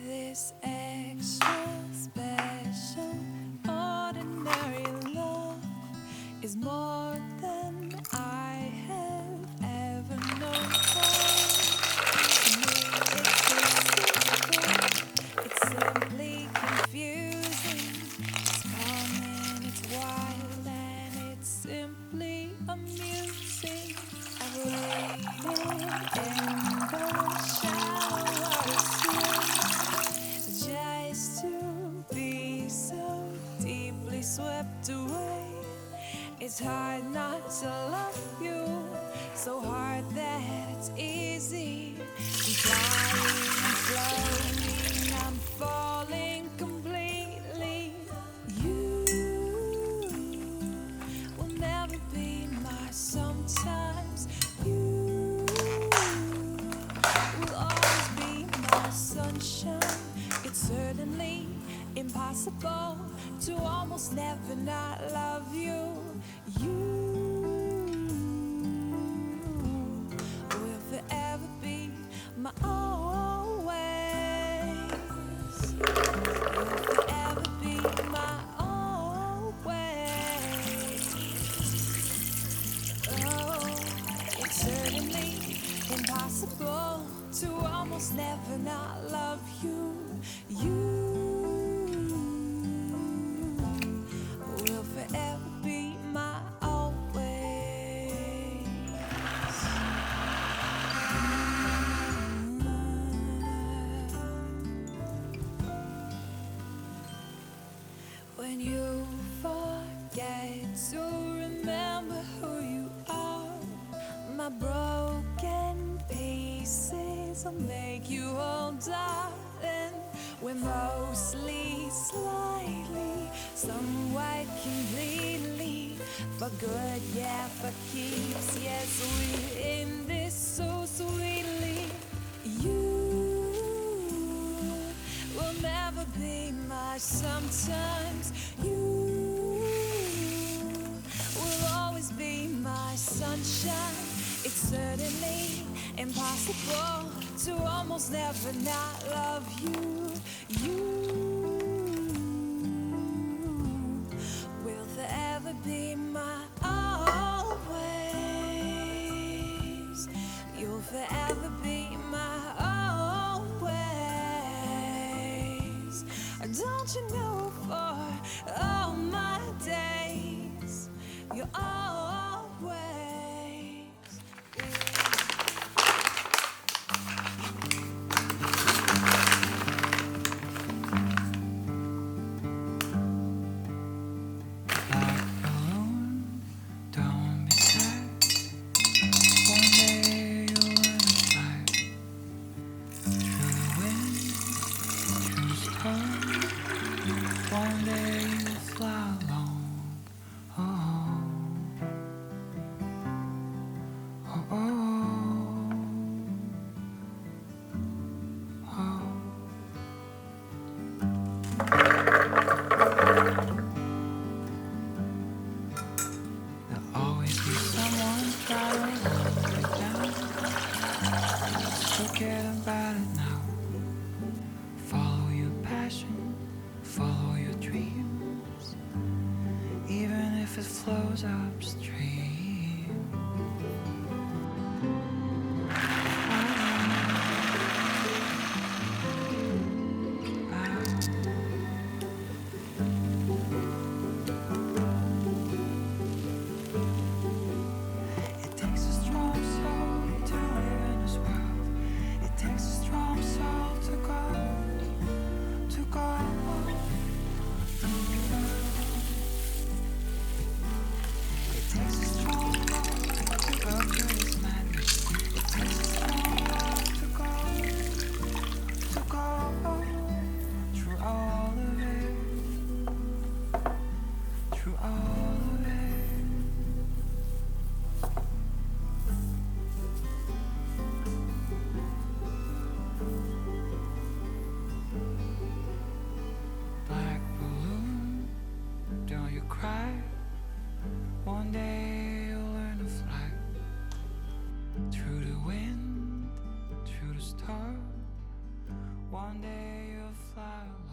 This extra special, ordinary love is more than I have ever known. To me, it's simply confusing. It's calm and it's wild and it's simply amusing. I've waited in the shallow seas just to be so deeply swept away. It's hard not to love you, so hard that it's easy. I'm flying, floating, I'm falling completely. You will never be my sometimes. You will always be my sunshine. It's certainly impossible to almost never not love you. You will forever be my always. You'll forever be my always. Oh, it's certainly impossible to almost never not love you. You will forever be my always. When you forget to remember who you are, my broken pieces will make you whole, darling. We're mostly, slightly, somewhat completely, for good, yeah, for keeps. Yes, we're in this so sweetly. You will never be my sometimes. You will always be my sunshine. It's certainly impossible to almost never not love you. You will forever be my always. You'll forever be my always. Don't you know for all my days, you're always. One day you fly alone. Oh, oh, oh, oh. There'll always be someone gotta hold it down. Just forget about it now. Follow your passion. Follow your dreams, even if it flows upstream. It takes a strong soul to live in this world. It takes a strong soul to go, to go. One day you'll fly away.